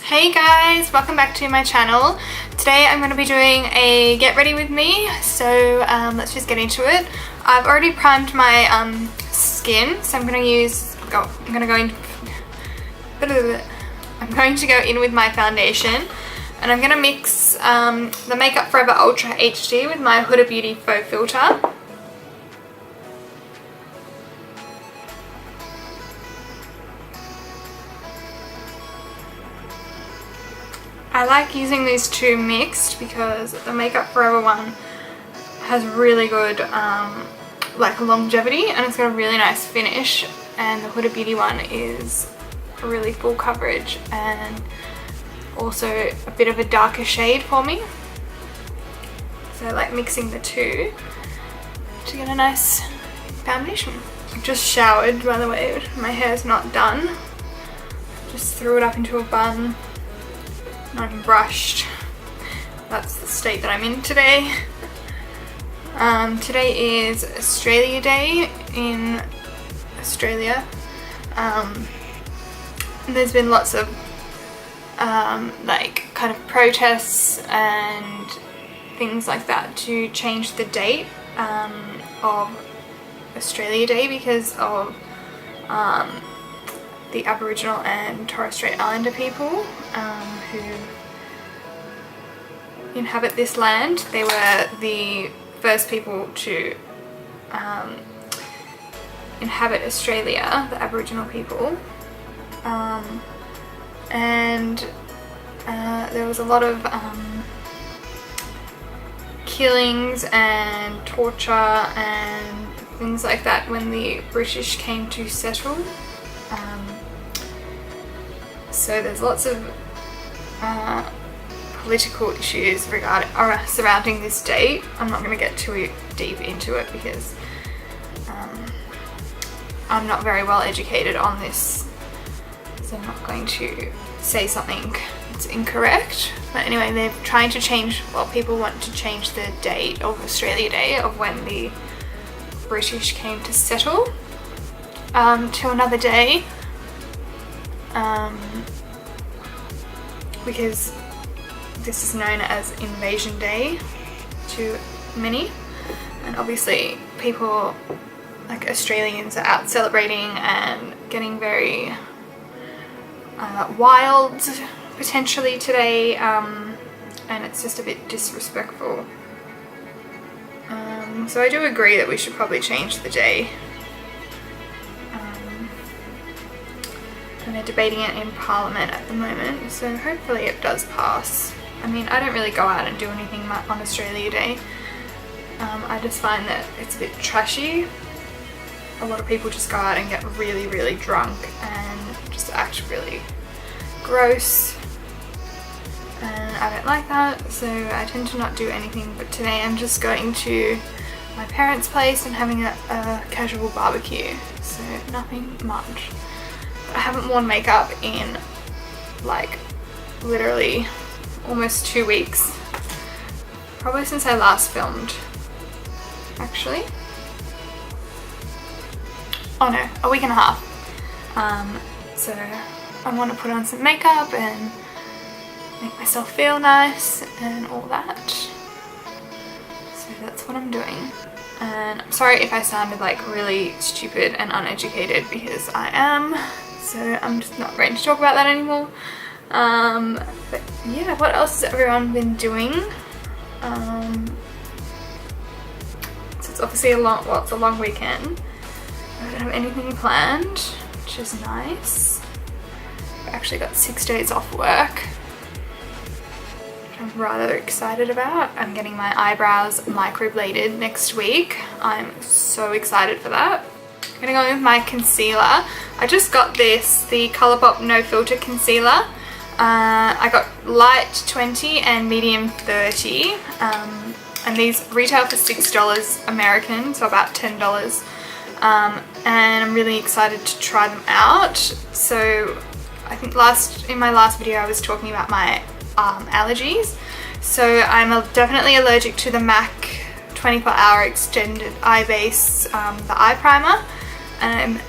Hey guys, welcome back to my channel. Today I'm going to be doing a get ready with me, so let's just get into it. I've already primed my skin, so I'm going to go in with my foundation, and I'm going to mix the Makeup Forever Ultra HD with my Huda Beauty Faux Filter. I like using these two mixed because the Makeup Forever one has really good like longevity, and it's got a really nice finish, and the Huda Beauty one is really full coverage and also a bit of a darker shade for me. So I like mixing the two to get a nice foundation. I've just showered, by the way, my hair's not done. Just threw it up into a bun. Not even brushed. That's the state that I'm in today. Today is Australia Day in Australia. There's been lots of like kind of protests and things like that to change the date of Australia Day because of the Aboriginal and Torres Strait Islander people who inhabit this land. They were the first people to inhabit Australia, the Aboriginal people, and there was a lot of killings and torture and things like that when the British came to settle. So there's lots of political issues surrounding this date. I'm not going to get too deep into it because I'm not very well educated on this, so I'm not going to say something that's incorrect. But anyway, they're trying to change, well, people want to change the date of Australia Day of when the British came to settle to another day. Because this is known as Invasion Day to many, and obviously people like Australians are out celebrating and getting very wild potentially today, and it's just a bit disrespectful. So I do agree that we should probably change the day. And they're debating it in Parliament at the moment, so hopefully it does pass. I mean, I don't really go out and do anything on Australia Day. I just find that it's a bit trashy. A lot of people just go out and get really, really drunk and just act really gross, and I don't like that, so I tend to not do anything. But today I'm just going to my parents' place and having a casual barbecue, so nothing much. I haven't worn makeup in like literally almost 2 weeks, probably since I last filmed, actually. Oh no, a week and a half. So I want to put on some makeup and make myself feel nice and all that, so that's what I'm doing. And I'm sorry if I sounded like really stupid and uneducated, because I am. So I'm just not going to talk about that anymore. But yeah, what else has everyone been doing? So it's obviously it's a long weekend. I don't have anything planned, which is nice. I've actually got 6 days off work, which I'm rather excited about. I'm getting my eyebrows microbladed next week. I'm so excited for that. I'm gonna go in with my concealer. I just got the Colourpop No Filter Concealer. I got light 20 and medium 30, and these retail for $6 American, so about $10. And I'm really excited to try them out. So I think in my last video I was talking about my allergies. So I'm definitely allergic to the MAC 24-hour extended eye base, the eye primer, and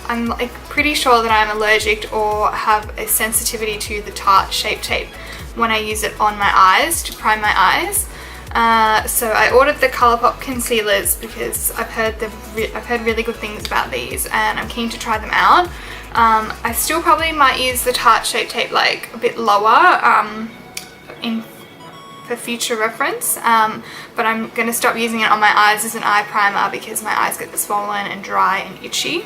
I'm like pretty sure that I'm allergic or have a sensitivity to the Tarte Shape Tape when I use it on my eyes to prime my eyes. So I ordered the Colourpop concealers because I've heard really good things about these and I'm keen to try them out. I still probably might use the Tarte Shape Tape like a bit lower for future reference, but I'm going to stop using it on my eyes as an eye primer because my eyes get swollen and dry and itchy,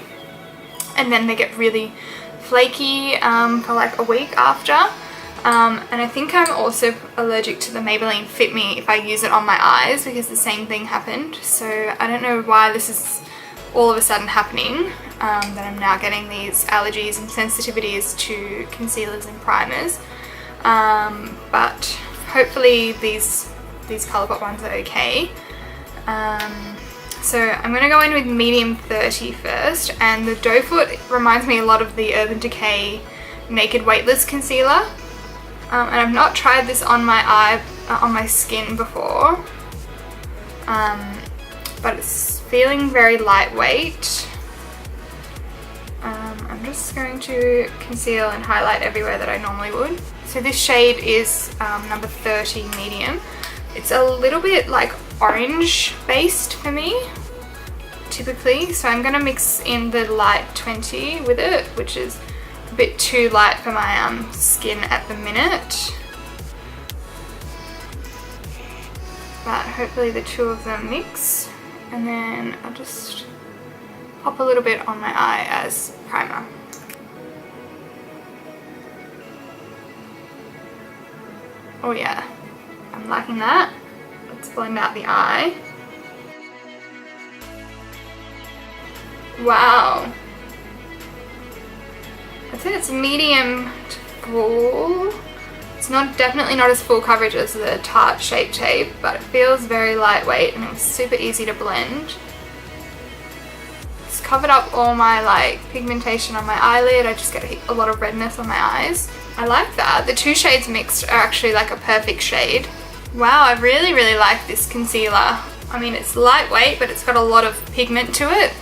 and then they get really flaky for like a week after. And I think I'm also allergic to the Maybelline Fit Me if I use it on my eyes because the same thing happened. So I don't know why this is all of a sudden happening, that I'm now getting these allergies and sensitivities to concealers and primers. But hopefully these Colourpop ones are okay. So I'm going to go in with medium 30 first, and the Doe Foot reminds me a lot of the Urban Decay Naked Weightless Concealer. And I've not tried this on my skin before, but it's feeling very lightweight. I'm just going to conceal and highlight everywhere that I normally would. So this shade is number 30 medium. It's a little bit like orange based for me typically, so I'm going to mix in the light 20 with it, which is a bit too light for my skin at the minute, but hopefully the two of them mix, and then I'll just pop a little bit on my eye as primer. Oh yeah, I'm liking that. Let's blend out the eye. Wow. I'd say it's medium to full. It's definitely not as full coverage as the Tarte Shape Tape, but it feels very lightweight and it's super easy to blend. It's covered up all my like pigmentation on my eyelid. I just get a lot of redness on my eyes. I like that. The two shades mixed are actually like a perfect shade. Wow, I really like this concealer. I mean, it's lightweight, but it's got a lot of pigment to it.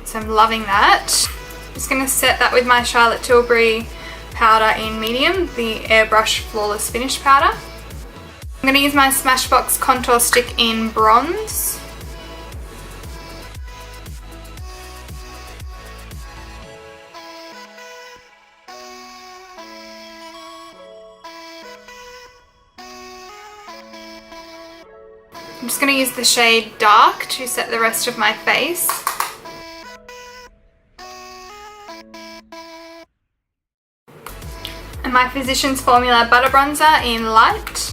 So I'm loving that. I'm just going to set that with my Charlotte Tilbury powder in medium, the Airbrush Flawless Finish powder. I'm going to use my Smashbox contour stick in bronze. I'm just going to use the shade Dark to set the rest of my face. And my Physicians Formula Butter Bronzer in Light.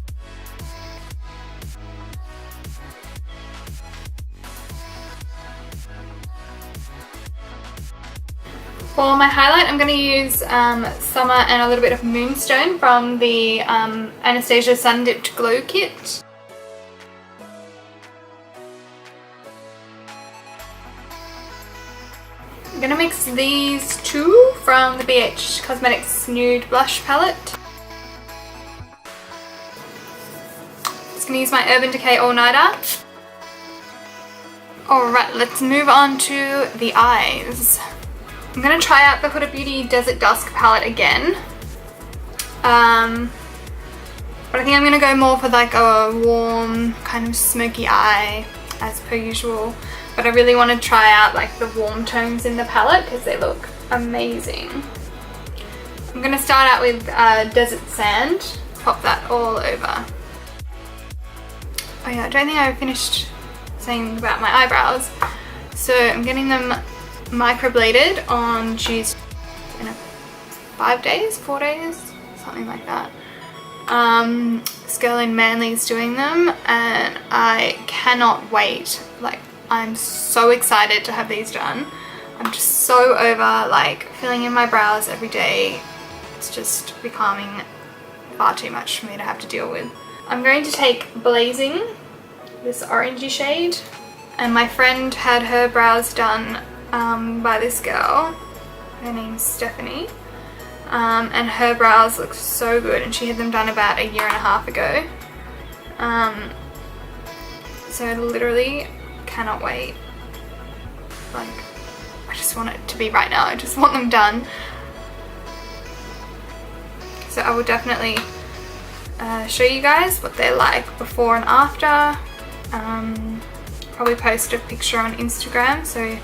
For my highlight, I'm going to use Summer and a little bit of Moonstone from the Anastasia Sun Dipped Glow Kit. I'm going to mix these two from the BH Cosmetics Nude Blush Palette. Just going to use my Urban Decay All Nighter. Alright, let's move on to the eyes. I'm going to try out the Huda Beauty Desert Dusk palette again. But I think I'm going to go more for like a warm kind of smoky eye as per usual. But I really want to try out like the warm tones in the palette because they look amazing. I'm going to start out with Desert Sand. Pop that all over. Oh yeah, I don't think I finished saying about my eyebrows. So I'm getting them microbladed on Tuesday in 4 days, something like that. This girl in Manly is doing them and I cannot wait. Like, I'm so excited to have these done. I'm just so over like filling in my brows every day. It's just becoming far too much for me to have to deal with. I'm going to take Blazing, this orangey shade, and my friend had her brows done by this girl. Her name's Stephanie, and her brows look so good, and she had them done about 1.5 years ago. So literally cannot wait. Like, I just want it to be right now. I just want them done. So I will definitely show you guys what they're like before and after. Probably post a picture on Instagram. So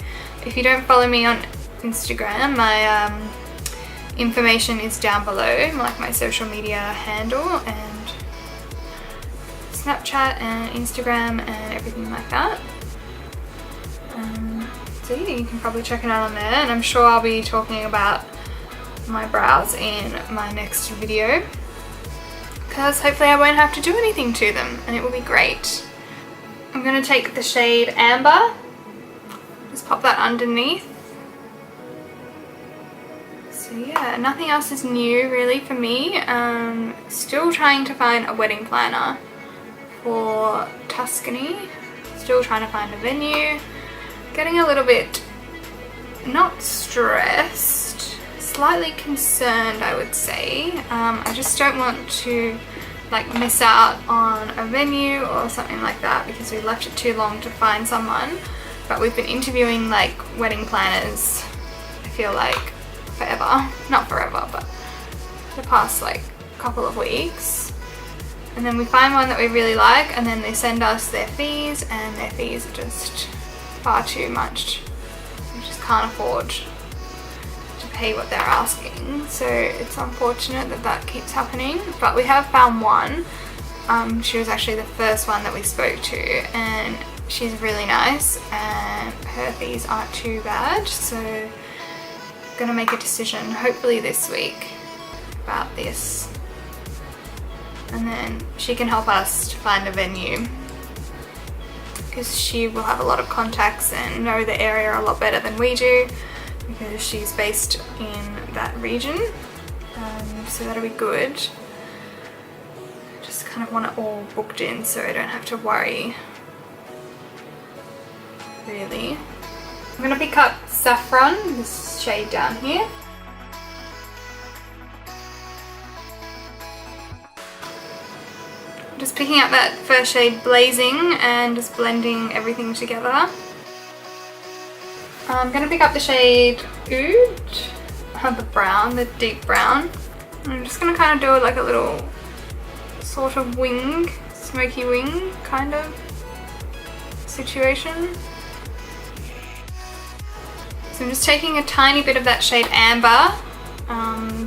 if you don't follow me on Instagram, my information is down below, like my social media handle and Snapchat and Instagram and everything like that. So yeah, you can probably check it out on there, and I'm sure I'll be talking about my brows in my next video, because hopefully I won't have to do anything to them and it will be great. I'm going to take the shade Amber, just pop that underneath. So yeah, nothing else is new really for me. Still trying to find a wedding planner for Tuscany. Still trying to find a venue. Getting a little bit, not stressed, slightly concerned I would say. I just don't want to like miss out on a venue or something like that because we left it too long to find someone. But we've been interviewing like wedding planners, I feel like forever, not forever, but the past like couple of weeks. And then we find one that we really like, and then they send us their fees, and their fees are just far too much. We just can't afford to pay what they're asking. So it's unfortunate that that keeps happening, but we have found one. She was actually the first one that we spoke to, and she's really nice and her fees aren't too bad. So I'm gonna make a decision hopefully this week about this, and then she can help us to find a venue because she will have a lot of contacts and know the area a lot better than we do because she's based in that region. So that'll be good. Just kind of want it all booked in so I don't have to worry really. I'm gonna pick up Saffron, this shade down here. Just picking up that first shade Blazing and just blending everything together. I'm gonna pick up the shade Oud, the brown, the deep brown. I'm just gonna kind of do like a little sort of wing, smoky wing kind of situation. So I'm just taking a tiny bit of that shade Amber,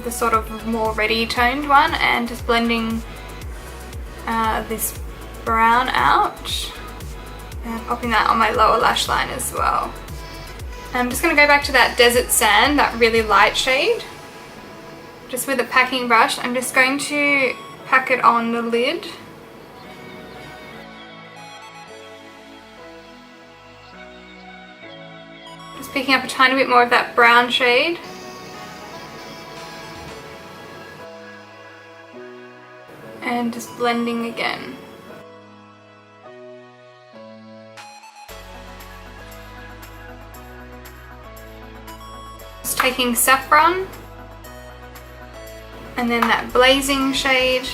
the sort of more reddy toned one, and just blending this brown out and popping that on my lower lash line as well. I'm just going to go back to that Desert Sand, that really light shade. Just with a packing brush, I'm just going to pack it on the lid. Just picking up a tiny bit more of that brown shade. And just blending again. Just taking Saffron and then that Blazing shade.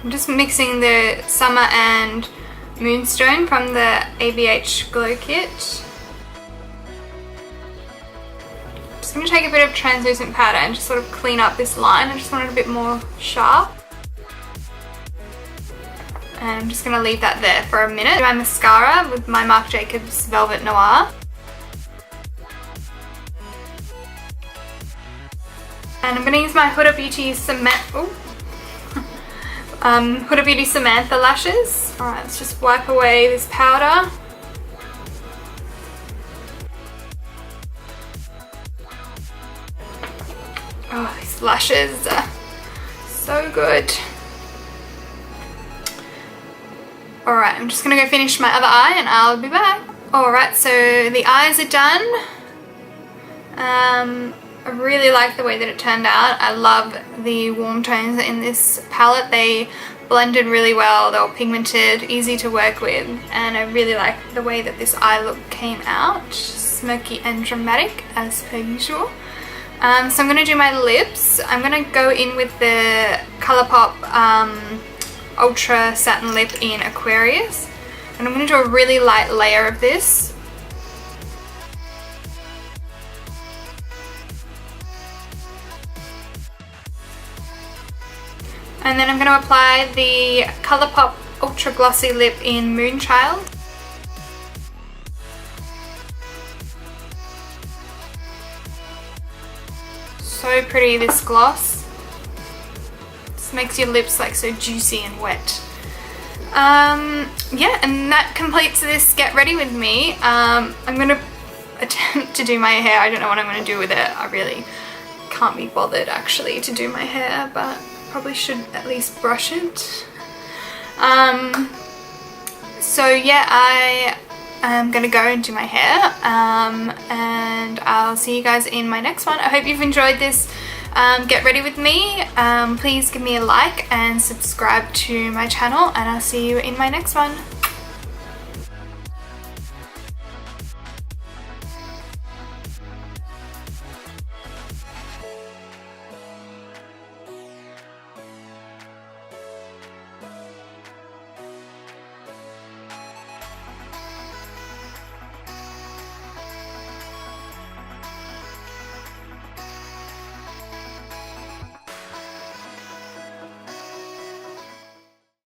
I'm just mixing the Summer and Moonstone from the ABH Glow Kit. I'm going to take a bit of translucent powder and just sort of clean up this line. I just want it a bit more sharp. And I'm just going to leave that there for a minute. My mascara with my Marc Jacobs Velvet Noir. And I'm going to use my Huda Beauty Huda Beauty Samantha lashes. Alright, let's just wipe away this powder. Oh, these lashes are so good. Alright, I'm just going to go finish my other eye and I'll be back. Alright, so the eyes are done. I really like the way that it turned out. I love the warm tones in this palette. They blended really well, they were pigmented, easy to work with, and I really like the way that this eye look came out. Smoky and dramatic as per usual. So I'm going to do my lips. I'm going to go in with the Colourpop Ultra Satin Lip in Aquarius. And I'm going to do a really light layer of this. And then I'm going to apply the Colourpop Ultra Glossy Lip in Moonchild. So pretty, this gloss. This makes your lips like so juicy and wet. Yeah, and that completes this Get Ready With Me. I'm going to attempt to do my hair. I don't know what I'm going to do with it. I really can't be bothered actually to do my hair, but probably should at least brush it. So yeah, I am gonna go and do my hair, and I'll see you guys in my next one. I hope you've enjoyed this Get Ready With Me. Please give me a like and subscribe to my channel, and I'll see you in my next one.